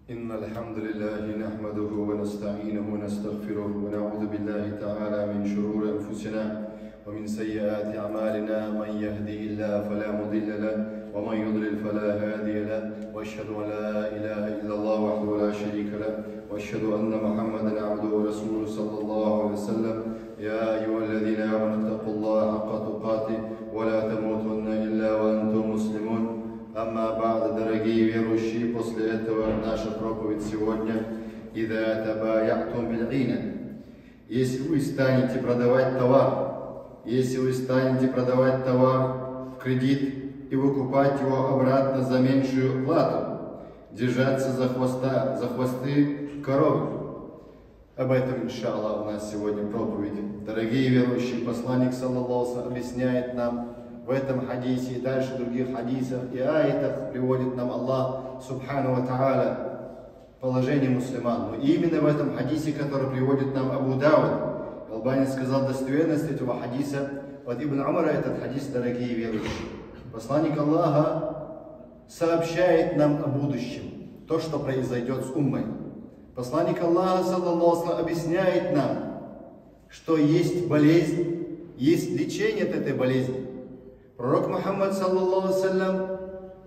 إن الحمد لله نحمده ونستعينه ونستغفره ونعوذ بالله تعالى من شرور أنفسنا ومن سيئات أعمالنا. من يهدي الله فلا مضل له ومن يضلل فلا هادي له، وأشهد أن لا إله إلا الله وحده لا شريك له، وأشهد أن محمدا عبده ورسوله صلى الله عليه وسلم. يا أيها الذين آمنوا اتقوا الله حق تقاته ولا تموتن إلا وأنتم مسلمون. Амма ба'д, дорогие верующие, после этого наша проповедь сегодня: «Ида табая'тум бил'ина». Если вы станете продавать товар, в кредит и выкупать его обратно за меньшую плату, держаться за хвосты коровы. Об этом, иншаллах, у нас сегодня проповедь. Дорогие верующие, посланник саллаллаху объясняет нам в этом хадисе и дальше в других хадисах и аятах приводит нам Аллах Субхану ва Та'аля положение мусульман. Но именно в этом хадисе, который приводит нам Абу Дауд, Албани сказал достоверность этого хадиса от Ибн Умара. Этот хадис, дорогие верующие, посланник Аллаха сообщает нам о будущем, то, что произойдет с уммой. Посланник Аллаха саллаллаху объясняет нам, что есть болезнь, есть лечение от этой болезни. Пророк Мухаммад саллаллаху алейхи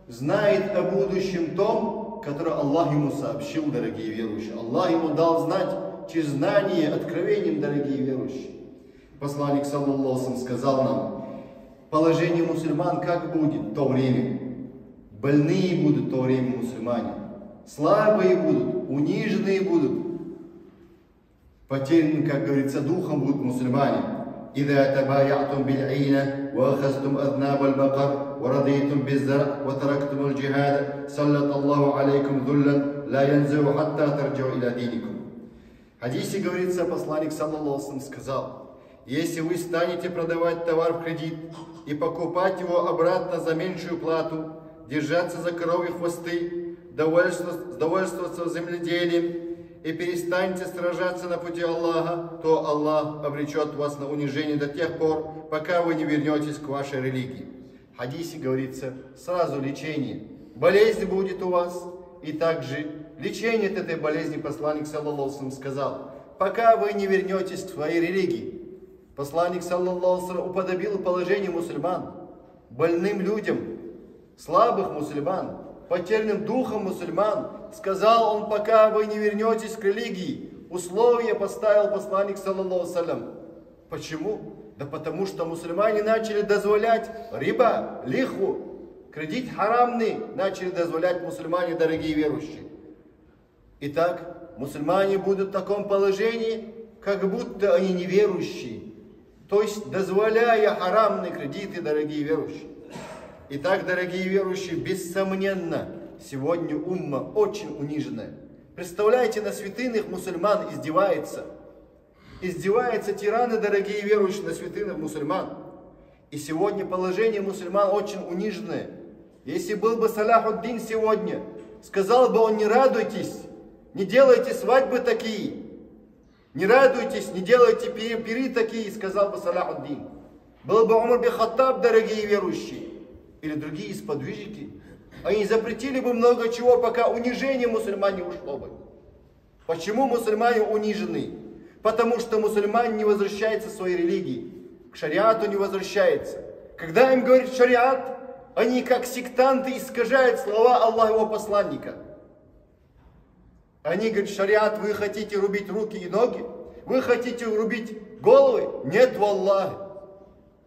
знает о будущем том, которое Аллах ему сообщил, дорогие верующие. Аллах ему дал знать через знание, откровением, дорогие верующие. Посланник саллаллаху сказал нам, положение мусульман как будет в то время. Больные будут в то время мусульмане, слабые будут, униженные будут, потерянные, как говорится, духом будут мусульмане. إذا تبايعتم بالعينة وأخذتم أذناب البقر ورضيتم بالزرع وتركتم الجهاد سلط الله عليكم ذلا لا ينزع حتى ترجعوا إلى دينكم. В хадисе говорится, посланник саллаллаху сказал: если вы станете продавать товар в кредит и покупать его обратно за меньшую плату, держаться за коровьи хвосты, довольствоваться земледелием и перестанете сражаться на пути Аллаха, то Аллах обречет вас на унижение до тех пор, пока вы не вернетесь к вашей религии. В хадисе говорится сразу лечение. Болезнь будет у вас, и также лечение от этой болезни посланник саллаллаху сказал, пока вы не вернетесь к своей религии. Посланник саллаллаху уподобил положение мусульман, больным людям, слабых мусульман, потерянным духом мусульман. Сказал он, пока вы не вернетесь к религии. Условия поставил посланник саллаллаху алейхи. Почему? Да потому что мусульмане начали дозволять риба, лиху, кредит харамный начали дозволять мусульмане, дорогие верующие. Итак, мусульмане будут в таком положении, как будто они неверующие. То есть дозволяя харамные кредиты, дорогие верующие. Итак, дорогие верующие, бессомненно, сегодня умма очень униженная. Представляете, на святынях мусульман издеваются. Издеваются тираны, дорогие верующие, на святынях мусульман. И сегодня положение мусульман очень униженное. Если был бы Салахуддин сегодня, сказал бы он: не радуйтесь, не делайте свадьбы такие, не радуйтесь, не делайте пиры такие, сказал бы Салахуддин. Был бы Умар бин Хаттаб, дорогие верующие, или другие сподвижники, они запретили бы много чего, пока унижение мусульман не ушло бы. Почему мусульмане унижены? Потому что мусульмане не возвращаются к своей религии, к шариату не возвращаются. Когда им говорит шариат, они как сектанты искажают слова Аллаха и его посланника. Они говорят: шариат, вы хотите рубить руки и ноги? Вы хотите рубить головы? Нет, валлахи.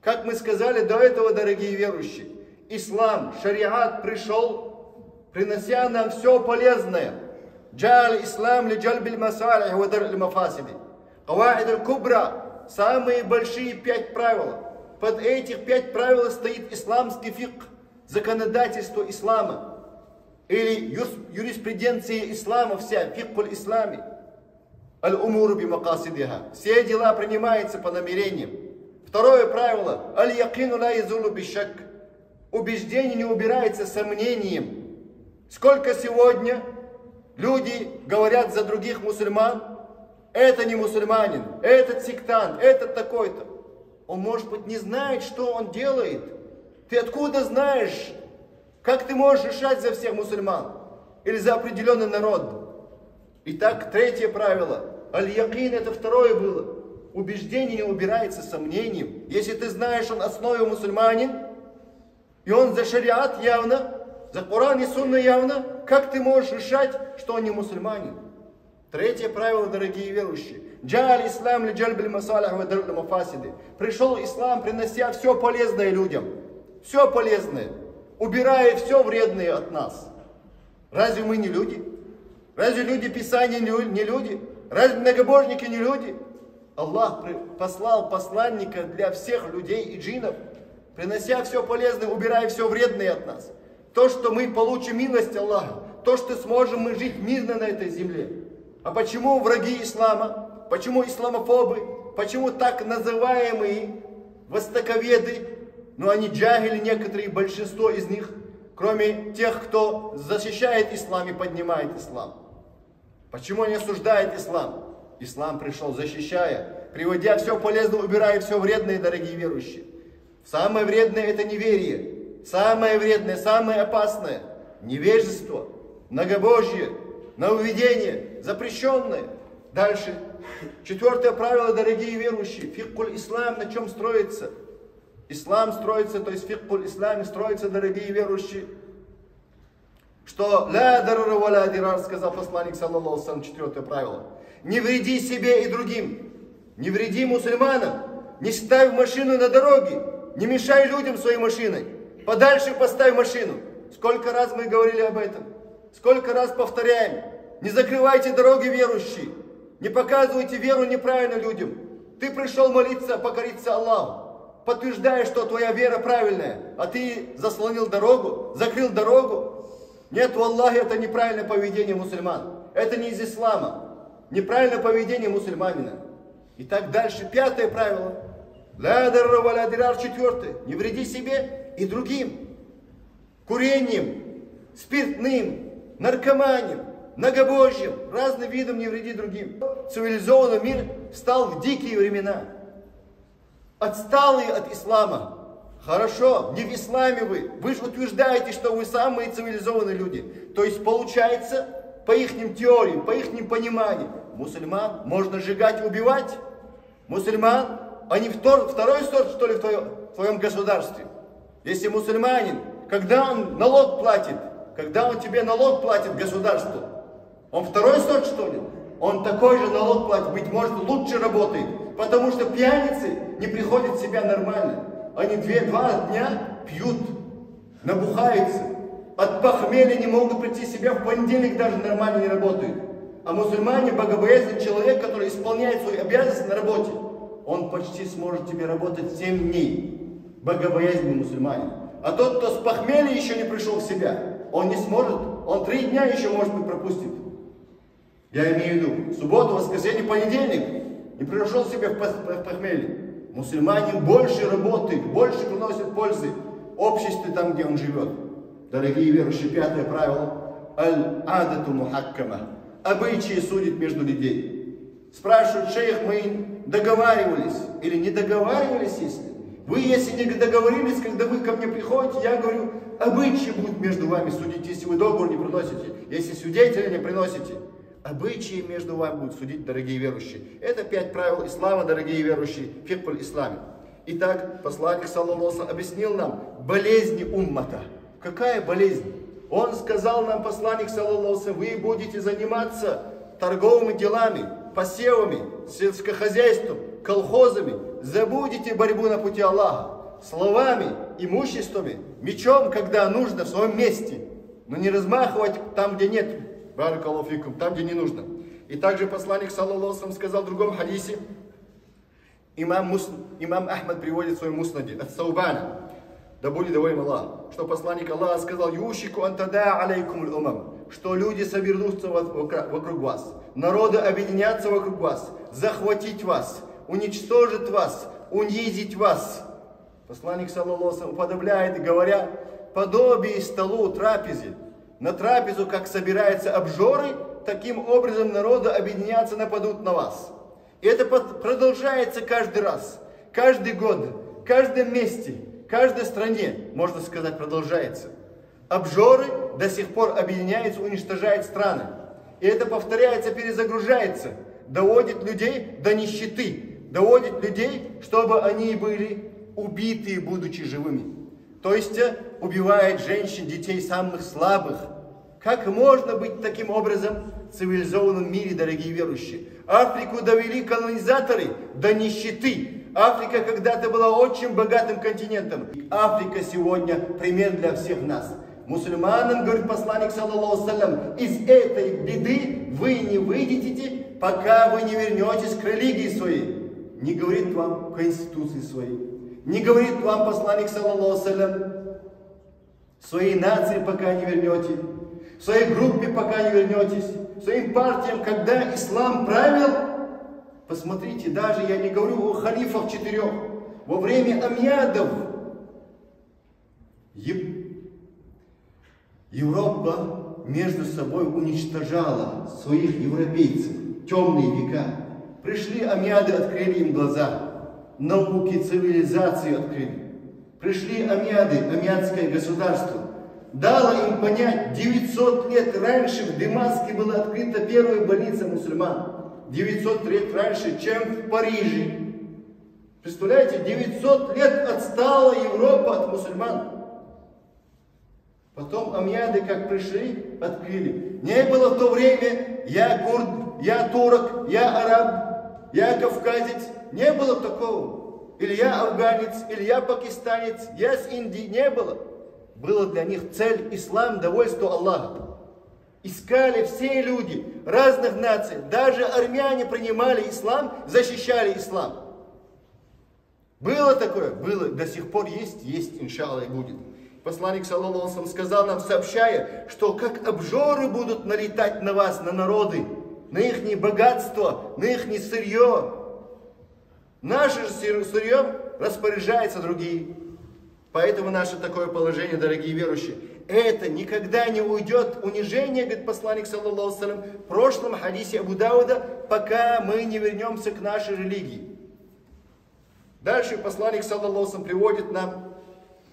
Как мы сказали до этого, дорогие верующие, ислам, шариат пришел, принося нам все полезное. Джаль ислам ли джальбиль масалих ва дар мафасиди. Каваид аль-кубра, самые большие 5 правил. Под этих 5 правил стоит исламский фикх, законодательство ислама. Или юриспруденция ислама вся, фикхуль ислами. Аль-умуру би макасидиха. Все дела принимаются по намерениям. Второе правило. Аль-якину ла язулу бишак. Убеждение не убирается сомнением. Сколько сегодня люди говорят за других мусульман: это не мусульманин, этот сектант, этот такой-то. Он, может быть, не знает, что он делает. Ты откуда знаешь, как ты можешь решать за всех мусульман? Или за определенный народ? Итак, третье правило. Аль-якин, это второе было. Убеждение не убирается сомнением. Если ты знаешь, он основе мусульманин, и он за шариат явно, за Коран и Сунна явно, как ты можешь решать, что он не мусульманин? Третье правило, дорогие верующие. Джа'аль ислам ли джальбиль масалих ва дар'ль мафасиди. Пришел ислам, принося все полезное людям. Все полезное. Убирая все вредное от нас. Разве мы не люди? Разве люди Писания не люди? Разве многобожники не люди? Аллах послал посланника для всех людей и джиннов, принося все полезное, убирая все вредное от нас. То, что мы получим милость Аллаха, то, что сможем мы жить мирно на этой земле. А почему враги ислама? Почему исламофобы? Почему так называемые востоковеды? Но они джахили, некоторые, большинство из них, кроме тех, кто защищает ислам и поднимает ислам. Почему они осуждают ислам? Ислам пришел, защищая, приводя все полезное, убирая все вредное, дорогие верующие. Самое вредное — это неверие. Самое вредное, самое опасное — невежество, многобожие, нововведение, запрещенное. Дальше. Четвертое правило, дорогие верующие. Фиккуль ислам на чем строится? Ислам строится, то есть фиккуль ислам строится, дорогие верующие, что ля дарара ва ля дирар, сказал посланник, саллаллаху алейхи ва саллям, четвертое правило. Не вреди себе и другим. Не вреди мусульманам. Не ставь машину на дороге. Не мешай людям своей машиной. Подальше поставь машину. Сколько раз мы говорили об этом. Сколько раз повторяем. Не закрывайте дороги, верующие. Не показывайте веру неправильно людям. Ты пришел молиться, покориться Аллаху. Подтверждаешь, что твоя вера правильная. А ты заслонил дорогу, закрыл дорогу. Нет, валлахи, это неправильное поведение мусульман. Это не из ислама. Неправильное поведение мусульманина. И так дальше. Пятое правило. Ля дарра ва ля дирар. Четвертое. Не вреди себе и другим. Курением, спиртным, наркоманием, многобожьем, разным видом не вреди другим. Цивилизованный мир встал в дикие времена. Отсталые от ислама. Хорошо, не в исламе вы. Вы же утверждаете, что вы самые цивилизованные люди. То есть получается, по их теориям, по их пониманию, мусульман можно сжигать и убивать. Мусульман, они второй сорт, что ли, в твоем государстве. Если мусульманин, когда он налог платит, когда он тебе налог платит государству, он второй сорт, что ли? Он такой же налог платит, быть может, лучше работает, потому что пьяницы не приходят в себя нормально. Они 2 дня пьют, набухаются, от похмелья не могут прийти в себя, в понедельник даже нормально не работают. А мусульмане, богобоязненный человек, который исполняет свои обязанности на работе, он почти сможет тебе работать 7 дней. Богобоязненный мусульманин. А тот, кто с похмелья еще не пришел в себя, он не сможет, он 3 дня еще, может быть, пропустит. Я имею в виду, субботу, воскресенье, понедельник, не пришел в себя в похмелье. Мусульманин больше работает, больше приносит пользы обществу там, где он живет. Дорогие верующие, пятое правило. Аль-адату мухаккама. Обычаи судят между людей. Спрашивают, шейх, мы договаривались или не договаривались, если? Вы, если не договорились, когда вы ко мне приходите, я говорю, обычаи будут между вами судить, если вы договор не приносите, если свидетеля не приносите. Обычаи между вами будут судить, дорогие верующие. Это 5 правил ислама, дорогие верующие, фикхуль исламе. Итак, посланник, саллаллаху алейхи ва саллям, объяснил нам болезни уммата. Какая болезнь? Он сказал нам, посланник, саллаллаху алейхи ва саллям, вы будете заниматься торговыми делами, посевами, сельскохозяйством, колхозами. Забудете борьбу на пути Аллаха. Словами, имуществами, мечом, когда нужно, в своем месте. Но не размахивать там, где нет. Баракаллаху фикум, там, где не нужно. И также посланник, саллаллаху алейхи ва саллям, сказал в другом хадисе, имам Ахмад приводит в своем муснаде от Саубана, да будет доволен Аллах, что посланник Аллаха сказал, юшику антада алейкум аль-умам, что люди соберутся вокруг вас, народы объединятся вокруг вас, захватить вас, уничтожить вас, унизить вас. Посланник, саллаллаху алейхи ва саллям, уподобляет, говоря, подобие столу, трапезе. На трапезу, как собираются обжоры, таким образом народы объединятся, нападут на вас. И это продолжается каждый раз, каждый год, в каждом месте, в каждой стране, можно сказать, продолжается. Обжоры до сих пор объединяются, уничтожают страны. И это повторяется, перезагружается. Доводит людей до нищеты. Доводит людей, чтобы они были убиты, будучи живыми. То есть убивает женщин, детей самых слабых. Как можно быть таким образом в цивилизованном мире, дорогие верующие? Африку довели колонизаторы до нищеты. Африка когда-то была очень богатым континентом. Африка сегодня пример для всех нас. Мусульманам, говорит посланник, саллаллаху алейхи, из этой беды вы не выйдете, пока вы не вернетесь к религии своей. Не говорит вам конституции своей. Не говорит вам посланник, саллаллаху алейхи, своей нации пока не вернете. В своей группе пока не вернетесь. Своим партиям, когда ислам правил. Посмотрите, даже я не говорю о халифах 4. Во время Омейядов Европа между собой уничтожала своих европейцев. Темные века. Пришли Омейяды, открыли им глаза. Науки, цивилизации открыли. Пришли Омейяды, Омейядское государство. Дало им понять, 900 лет раньше в Дамаске была открыта первая больница мусульман. 900 лет раньше, чем в Париже. Представляете, 900 лет отстала Европа от мусульман. Потом Омейяды, как пришли, открыли. Не было в то время я курд, я турок, я араб, я кавказец. Не было такого. Или я афганец, или я пакистанец, я с Индии. Не было. Была для них цель ислам, довольство Аллаха. Искали все люди разных наций. Даже армяне принимали ислам, защищали ислам. Было такое? Было. До сих пор есть, иншаллах, и будет. Посланник, саллаллаху алейхи, сказал нам, сообщая, что как обжоры будут налетать на вас, на народы, на их богатство, на их сырье. Наше же сырье распоряжаются другие. Поэтому наше такое положение, дорогие верующие, это никогда не уйдет унижение, говорит посланник, саллаллаху алейхи, в прошлом хадисе Абу Дауда, пока мы не вернемся к нашей религии. Дальше посланник, саллаллаху алейхи, приводит нам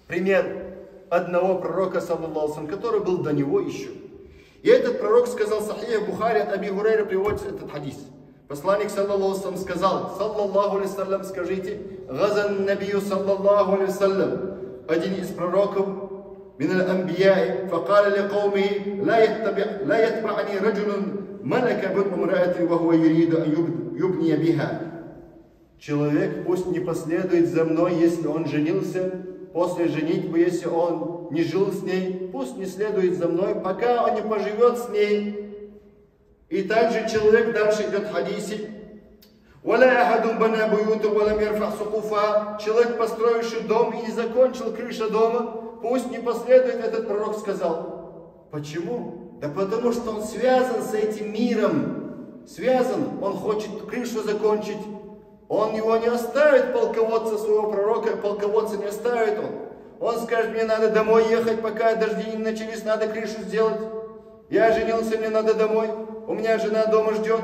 пример одного пророка, саллаллаху алейхи, который был до него еще. И этот пророк сказал, Сахих Бухари от Аби Хурайры приводится этот хадис. Посланник, саллаллаху алейхи, сказал, саллаллаху алейхи, скажите, газан набию, саллаллаху алейхи, один из пророков, من الأنبياء فقال لقومه لا يتبعني رجل ملك بطن امرأة وهو يريد أن يبني بها. Человек пусть не последует за мной, если он женился, после женитьбы, если он не жил с ней, пусть не следует за мной, пока он не поживет с ней. И также человек дальше идет в хадисе. Человек, построивший дом и не закончил крышу дома, пусть не последует, этот пророк сказал. Почему? Да потому что он связан с этим миром. Связан, он хочет крышу закончить. Он его не оставит, полководца своего пророка, полководца не оставит он. Он скажет, мне надо домой ехать, пока дожди не начались, надо крышу сделать. Я женился, мне надо домой, у меня жена дома ждет.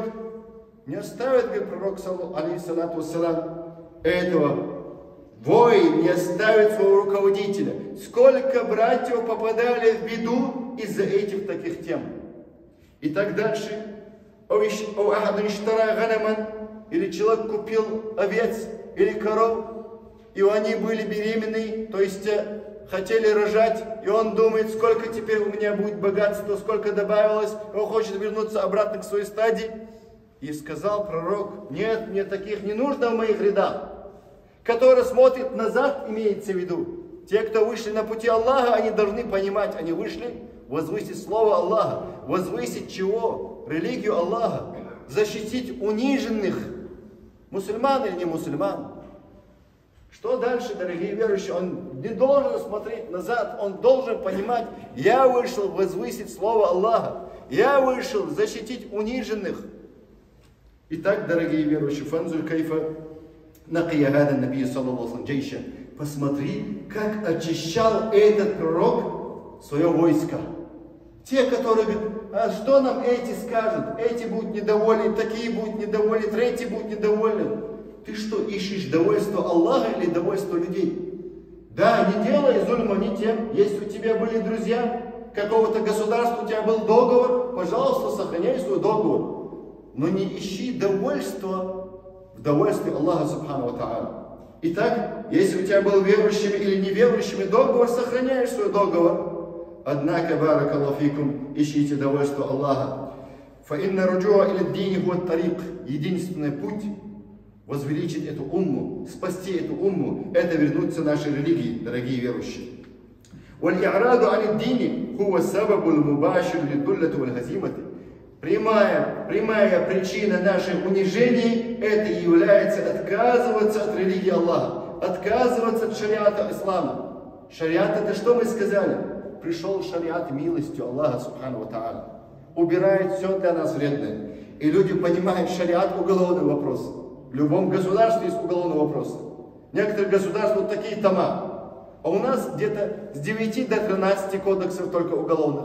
Не оставит, говорит пророк, алейхиссалату вассалам, этого. Воин не оставит своего руководителя. Сколько братьев попадали в беду из-за этих таких тем. И так дальше. Или человек купил овец или коров, и они были беременны, то есть хотели рожать, и он думает, сколько теперь у меня будет богатства, сколько добавилось, он хочет вернуться обратно к своей стадии. И сказал пророк, нет, мне таких не нужно в моих рядах. Который смотрит назад, имеется в виду. Те, кто вышли на пути Аллаха, они должны понимать, они вышли возвысить слово Аллаха. Возвысить чего? Религию Аллаха. Защитить униженных. Мусульман или не мусульман. Что дальше, дорогие верующие? Он не должен смотреть назад, он должен понимать, я вышел возвысить слово Аллаха. Я вышел защитить униженных. Итак, дорогие верующие, фанзур кайфа накия гада наби саллаллаху алейхи. Посмотри, как очищал этот пророк свое войско. Те, которые говорят, а что нам эти скажут? Эти будут недовольны, такие будут недовольны, третьи будут недовольны. Ты что, ищешь довольство Аллаха или довольство людей? Да, не делай зульма ни тем. Если у тебя были друзья, какого-то государства у тебя был договор, пожалуйста, сохраняй свой договор. Но не ищи довольства в довольстве Аллаха Субхану ва Тааля. Итак, если у тебя был верующими или неверующими договор, сохраняешь свой договор. Однако, баракаллаху фикум, ищите довольство Аллаха. Фаинна руджуа или дини хуат тарик. Единственный путь возвеличить эту умму, спасти эту умму, это вернуться к нашей религии, дорогие верующие. Валь-и'раду ани-дини хуа сабабу л-мубашир лидуллату валь-хазимати. Прямая причина наших унижений – это является отказываться от религии Аллаха, отказываться от шариата ислама. Шариат – это что мы сказали? Пришел шариат милостью Аллаха Субхану ва Тааля. Убирает все для нас вредное. И люди понимают, шариат – уголовный вопрос. В любом государстве есть уголовный вопрос. Некоторые государства вот такие тома. А у нас где-то с 9 до 13 кодексов только уголовных.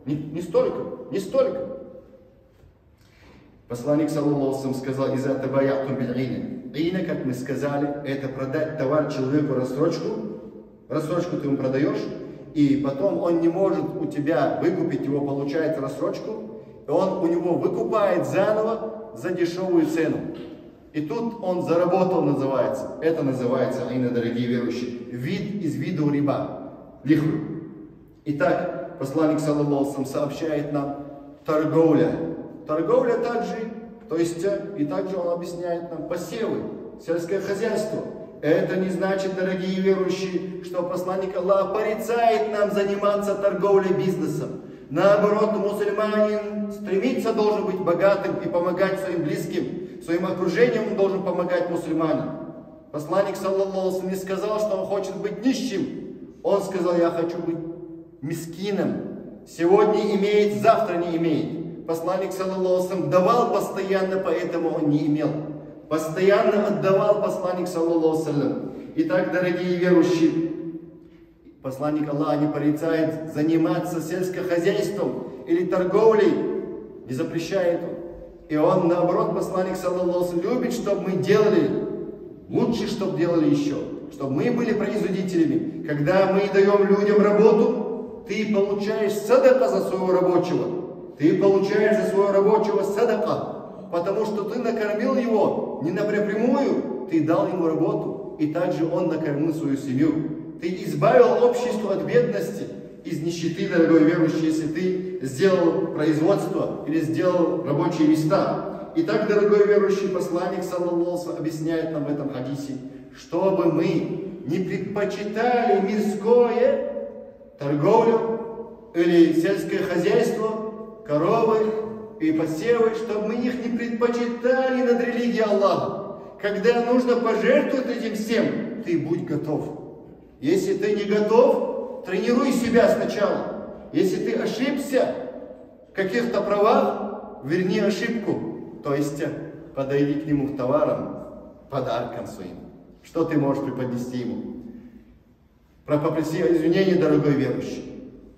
Не столько. Посланник, саллаллаху алейхи ва саллям, сказал: «Иза табая'тум биль-ина». Ина, как мы сказали, это продать товар человеку рассрочку. Рассрочку ты ему продаешь, и потом он не может у тебя выкупить его, получает рассрочку, и он у него выкупает заново за дешевую цену. И тут он заработал, называется. Это называется, ина, дорогие верующие, вид из виду риба, лихвы. Итак, посланник, саллаллаху алейхи ва саллям, сообщает нам торговля. Торговля также, то есть, и также он объясняет нам посевы, сельское хозяйство. Это не значит, дорогие верующие, что посланник Аллаха порицает нам заниматься торговлей, бизнесом. Наоборот, мусульманин стремиться должен быть богатым и помогать своим близким, своим окружением он должен помогать мусульманам. Посланник, саллаллаху алейхи ва саллям, не сказал, что он хочет быть нищим. Он сказал: я хочу быть мискином. Сегодня имеет, завтра не имеет. Посланник, саллаллаху алейхи ва саллям, давал постоянно, поэтому он не имел. Постоянно отдавал посланник, саллаллаху алейхи ва саллям. Итак, дорогие верующие, посланник Аллаха не порицает заниматься сельскохозяйством или торговлей, не запрещает он. И он, наоборот, посланник, саллаллаху алейхи ва саллям, любит, чтобы мы делали лучше, чтобы делали еще, чтобы мы были производителями. Когда мы даем людям работу, ты получаешь садака за своего рабочего. Ты получаешь за своего рабочего садака, потому что ты накормил его не напрямую, ты дал ему работу, и также он накормил свою семью. Ты избавил общество от бедности, из нищеты, дорогой верующий, если ты сделал производство или сделал рабочие места. Итак, дорогой верующий, посланник, саллаллаху алейхи ва саллям, объясняет нам в этом хадисе, чтобы мы не предпочитали мирское, торговлю или сельское хозяйство, коровы и посевы, чтобы мы их не предпочитали над религией Аллаха. Когда нужно пожертвовать этим всем, ты будь готов. Если ты не готов, тренируй себя сначала. Если ты ошибся в каких-то правах, верни ошибку. То есть подойди к нему товаром, подарком своим. Что ты можешь преподнести ему? Попроси извинения, дорогой верующий.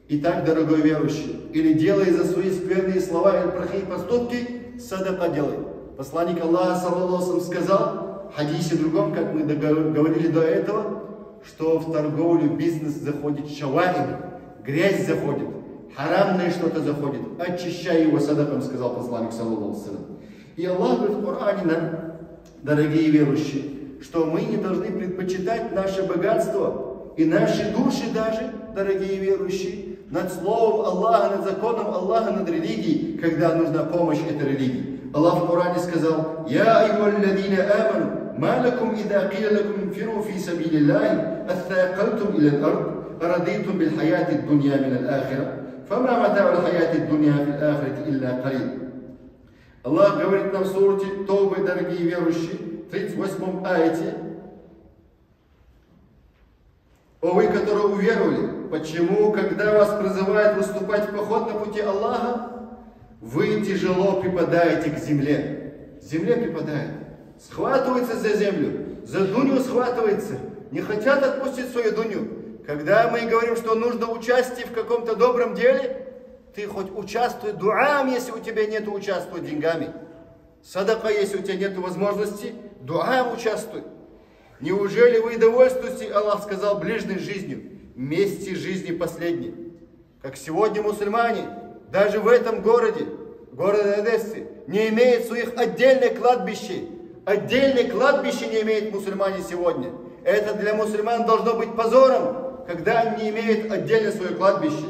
Итак, дорогой верующий, или делай за свои скверные слова или плохие поступки, садака делай. Посланник Аллаха, саллаллаху алейхи ва саллям, сказал в хадисе другом, как мы говорили до этого, что в торговлю, бизнес заходит шаваим, грязь заходит, харамное что-то заходит, очищай его садаком, сказал посланник, саллаллаху алейхи ва саллям. И Аллах говорит в Коране нам, дорогие верующие, что мы не должны предпочитать наше богатство и наши души даже, дорогие верующие, над словом Аллаха, над законом Аллаха, над религией, когда нужна помощь этой религии. Аллах в Коране сказал: «Я айюалладина аману, ма лакум ида киля лакум инфиру фи сабилиллахи, аттакалтум иля ал-ард, арадитум биль хаяти дунья мин аль-ахира, фама матау аль-хаяти дунья фил ахирати илля калил». Аллах говорит нам в суре Тауба, дорогие верующие, в 38 аяте: «О вы, которые уверовали, почему, когда вас призывают выступать в поход на пути Аллаха, вы тяжело припадаете к земле?» Земле припадает, схватывается за землю, за дунью схватывается, не хотят отпустить свою дунью. Когда мы говорим, что нужно участие в каком-то добром деле, ты хоть участвуй дуам, если у тебя нет, участвуй деньгами. Садака, если у тебя нет возможности, дуам участвуй. Неужели вы довольствуетесь, Аллах сказал, ближней жизнью, вместе жизни последней? как сегодня мусульмане, даже в этом городе, городе Одессе, не имеют своих отдельных кладбищ. Отдельное кладбище не имеют мусульмане сегодня. Это для мусульман должно быть позором, когда они не имеют отдельно свое кладбище.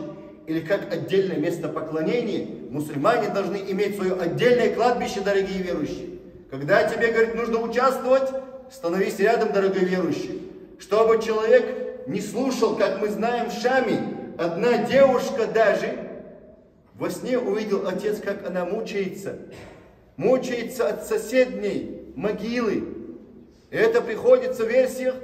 Или как отдельное место поклонения, мусульмане должны иметь свое отдельное кладбище, дорогие верующие. Когда тебе, говорит, нужно участвовать, становись рядом, дорогой верующий. Чтобы человек не слушал, как мы знаем в Шаме, одна девушка даже во сне увидел отец, как она мучается. Мучается от соседней могилы. И это приходится в версиях,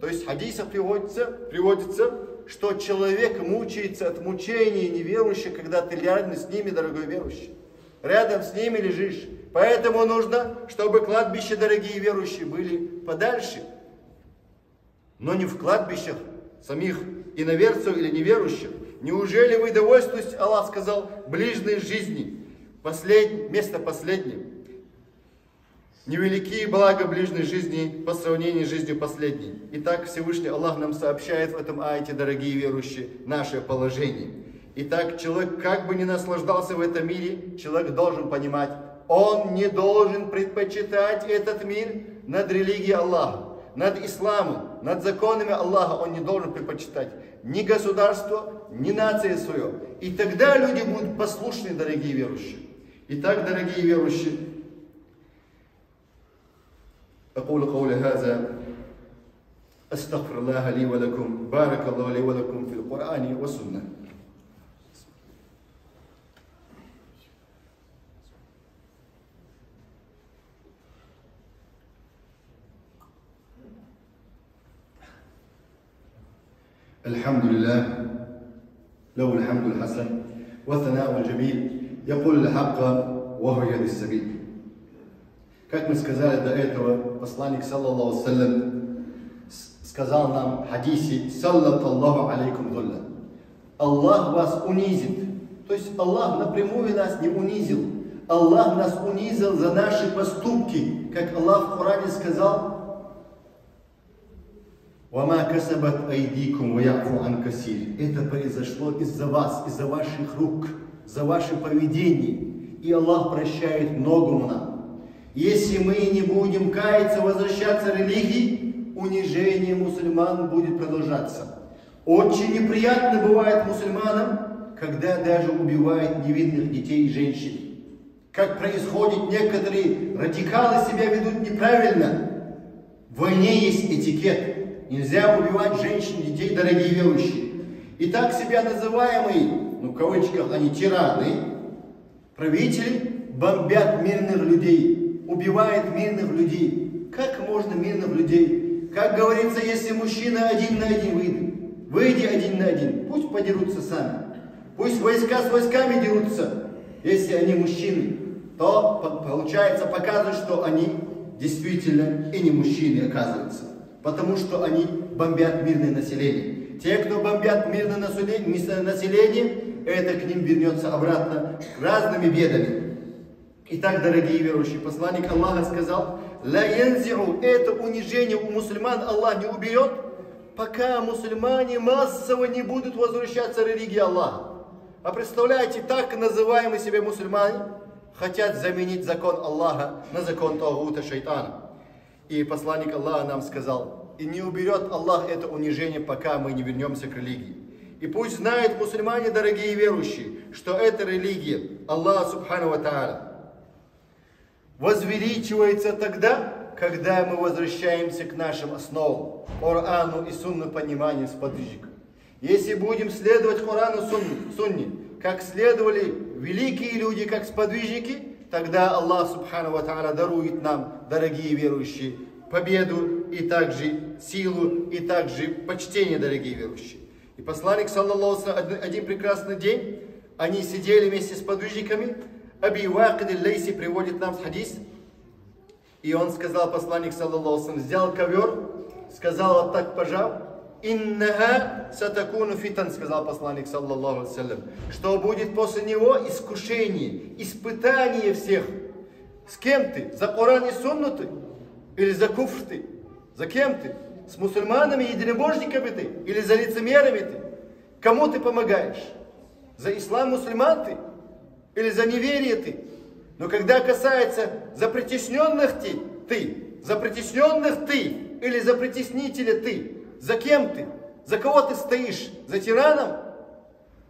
то есть в хадисах приводится, что человек мучается от мучения неверующих, когда ты рядом с ними, дорогой верующий. Рядом с ними лежишь. Поэтому нужно, чтобы кладбища, дорогие верующие, были подальше. Но не в кладбищах самих иноверцев или неверующих. Неужели вы довольствуетесь, Аллах сказал, ближней жизни, место последнее? Невеликие блага ближней жизни по сравнению с жизнью последней. Итак, Всевышний Аллах нам сообщает в этом аяте, дорогие верующие, наше положение. Итак, человек как бы ни наслаждался в этом мире, человек должен понимать, он не должен предпочитать этот мир над религией Аллаха, над исламом, над законами Аллаха. Он не должен предпочитать ни государство, ни нацию свою. И тогда люди будут послушны, дорогие верующие. Итак, дорогие верующие, أقول قولي هذا أستغفر الله لي ولكم بارك الله لي ولكم في القرآن والسنة. الحمد لله له الحمد الحسن والثناء الجميل يقول الحق وهو يهدي السبيل. Как мы сказали до этого, посланник, саллаллаху саллям, сказал нам в хадисе, саллаллаху алейкум дулля. Аллах вас унизит. То есть Аллах напрямую нас не унизил. Аллах нас унизил за наши поступки. Как Аллах в Коране сказал, «Вама касабат айдикум ваяфу ан касир». Это произошло из-за вас, из-за ваших рук, за ваше поведение. И Аллах прощает многому нам. Если мы не будем каяться, возвращаться к религии, унижение мусульман будет продолжаться. Очень неприятно бывает мусульманам, когда даже убивают невинных детей и женщин. Как происходит, некоторые радикалы себя ведут неправильно. В войне есть этикет. Нельзя убивать женщин, детей, дорогие верующие. И так себя называемые, в кавычках, они тираны, правители бомбят мирных людей. Убивает мирных людей. Как можно мирных людей? Как говорится, если мужчина один на один выйди один на один. Пусть подерутся сами. Пусть войска с войсками дерутся. Если они мужчины, то получается показывает, что они действительно и не мужчины оказываются. Потому что они бомбят мирное население. Те, кто бомбят мирное население, это к ним вернется обратно разными бедами. Итак, дорогие верующие, посланник Аллаха сказал, «Ла янзиу», это унижение у мусульман Аллах не уберет, пока мусульмане массово не будут возвращаться к религии Аллаха. А представляете, так называемые себе мусульмане хотят заменить закон Аллаха на закон Тагута, шайтана. И посланник Аллаха нам сказал, и не уберет Аллах это унижение, пока мы не вернемся к религии. И пусть знают мусульмане, дорогие верующие, что эта религия, Аллах Субхану ва Тааля, возвеличивается тогда, когда мы возвращаемся к нашим основам, Корану и Сунну пониманию сподвижников. Если будем следовать Корану Сунне, как следовали великие люди, как сподвижники, тогда Аллах Субхану ва Тааля дарует нам, дорогие верующие, победу и также силу, и также почтение, дорогие верующие. И посланник, саллаллаху алейхи, один прекрасный день, они сидели вместе с подвижниками. Аби Вакид аль-Лейси приводит нам хадис, и он сказал, посланник, саллаллаху алейхи, взял ковер, сказал вот так, пожав, «Иннаха сатакуну фитан», сказал посланник, саллаллаху алейхи, что будет после него искушение, испытание всех. С кем ты? За Коран и Сунну ты? Или за куфр ты? За кем ты? С мусульманами, единобожниками ты? Или за лицемерами ты? Кому ты помогаешь? За ислам мусульман ты? Или за неверие ты? Но когда касается за притесненных ты, за притесненных ты, или за притеснителя ты, за кем ты? За кого ты стоишь? За тираном?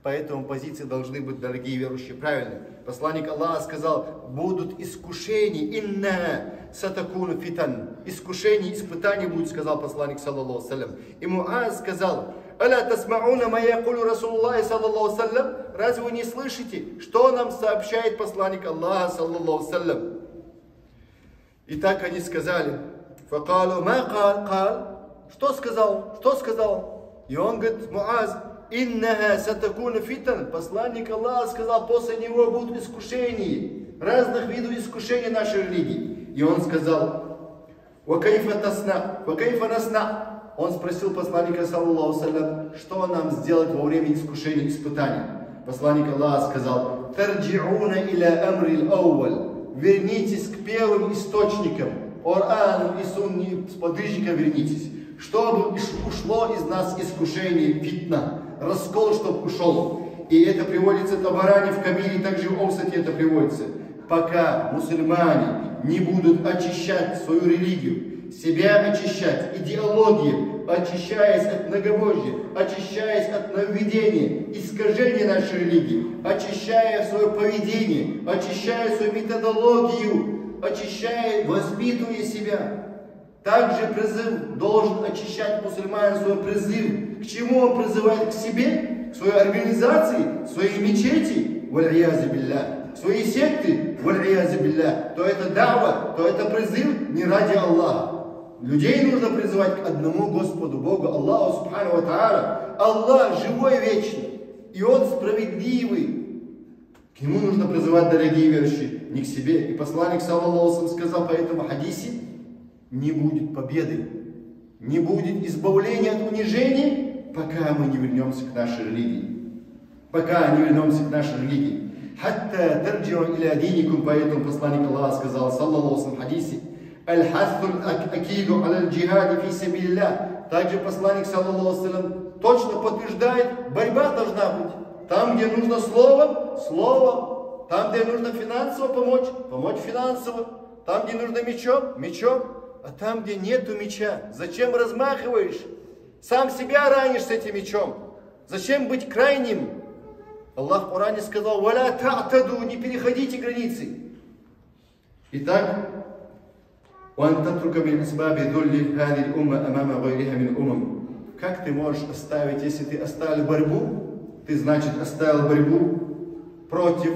Поэтому позиции должны быть, дорогие верующие, правильные. Посланник Аллаха сказал, будут искушения, инна сатакуну фитан. Искушения, испытания будут, сказал посланник, саллаллаху салям. И Муаз сказал, аля тасмауна ма якулю Расулуллахи, саллаллаху салям. Разве вы не слышите, что нам сообщает посланник Аллаха, саллаллаху салям? И так они сказали, факалу ма кал, что сказал, что сказал? И он говорит, Муаз, иннаха сатакуна фитан. Посланник Аллаха сказал, после него будут искушения, разных видов искушений нашей религии. И он сказал, ва кайфа насна. Он спросил посланника, саллаллаху салям, что нам сделать во время искушения, испытаний. Посланник Аллаха сказал, тарджиуна иля амри ал-ауваль. Вернитесь к первым источникам, Корану и Сунне, сподвижникам вернитесь, чтобы ушло из нас искушение, фитна, раскол, чтобы ушел. И это приводится в Табарани, в Кабире, также в Овсате это приводится. Пока мусульмане не будут очищать свою религию, себя очищать, идеологию, очищаясь от многобожья, очищаясь от нововведения, искажения нашей религии, очищая свое поведение, очищая свою методологию, очищая, воспитывая себя. Также призыв должен очищать мусульман свой призыв. К чему он призывает? К себе, к своей организации, к своей мечети, валь-иязи билля, к своей секты, валь-иязи билля. То это дава, то это призыв не ради Аллаха. Людей нужно призывать к одному Господу, Богу, Аллаху Субхану ва Тааля. Аллах живой и вечный, и Он справедливый. К Нему нужно призывать, дорогие верующие, не к себе. И посланник, саллаллаху алейхи, сказал по этому хадисе, не будет победы, не будет избавления от унижения, пока мы не вернемся к нашей религии. Пока не вернемся к нашей религии. Хатта тарджиу иля диникум, поэтому посланник Аллаха сказал, саллаллаху алейхи, в хадисе, аль-хаттуль акиду аль-джихади фи сабилля. Также посланник, саллаллаху алейхи, точно подтверждает, борьба должна быть. Там, где нужно слово, слово. Там, где нужно финансово помочь, помочь финансово. Там, где нужно мечом, мечом. А там, где нету меча, зачем размахиваешь? Сам себя ранишь с этим мечом. Зачем быть крайним? Аллах в Коране сказал, «Валя та'таду», не переходите границы. Итак, как ты можешь оставить, если ты оставил борьбу, ты, значит, оставил борьбу против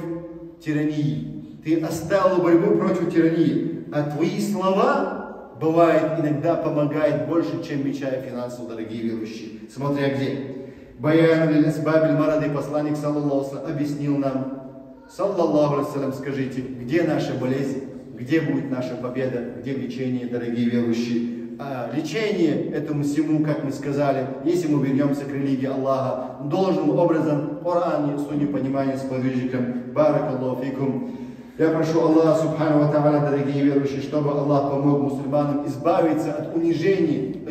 тирании. Ты оставил борьбу против тирании. А твои слова, бывает, иногда помогает больше, чем меча и финансов, дорогие верующие. Смотря где. Баян лил-асбабиль марады, посланник, саллаллаху алейхи, объяснил нам, саллаллаху алейхи, скажите, где наша болезнь, где будет наша победа, где лечение, дорогие верующие. А лечение этому всему, как мы сказали, если мы вернемся к религии Аллаха, должным образом, в Коране, Сунне, понимание с подвижником. Баракаллаху фикум. Я прошу Аллаха Субхану ва Тааля, дорогие верующие, чтобы Аллах помог мусульманам избавиться от унижения,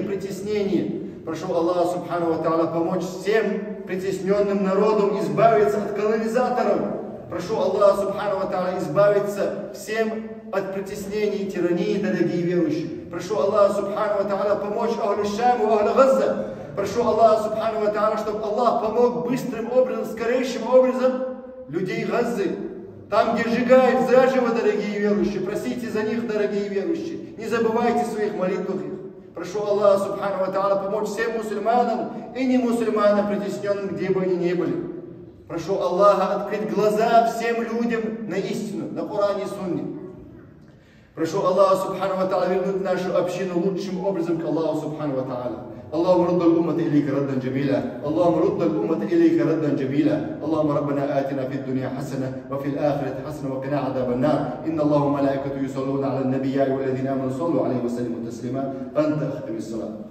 притеснения. Прошу Аллаха Субхану ва Тааля помочь всем притесненным народам избавиться от колонизаторов. Прошу Аллаха Субхану ва Тааля избавиться всем от притеснений и тирании, дорогие верующие. Прошу Аллаха Субхану ва Тааля помочь Ахлю Шаму, Ахлю Газа. Прошу Аллаха Субхану ва Тааля, чтобы Аллах помог быстрым образом, скорейшим образом людей Газы, там, где сжигают заживо, дорогие верующие, просите за них, дорогие верующие, не забывайте своих молитв. Прошу Аллаха Субхану ва Тааля помочь всем мусульманам и не мусульманам, притесненным, где бы они ни были. Прошу Аллаха открыть глаза всем людям на истину, на Коране и Сунне. Прошу Аллаха Субхану ва Тааля вернуть нашу общину лучшим образом к Аллаху Субхану ва Тааля. اللهم رد الأمة إليك ردا جميلا اللهم رد الأمة إليك ردا جميلا اللهم ربنا آتنا في الدنيا حسنة وفي الآخرة حسنة وقنا عذاب النار إن الله وملائكته يصلون على النبي والذين آمنوا صلوا عليه وسلموا تسليما أنت أختم الصلاة.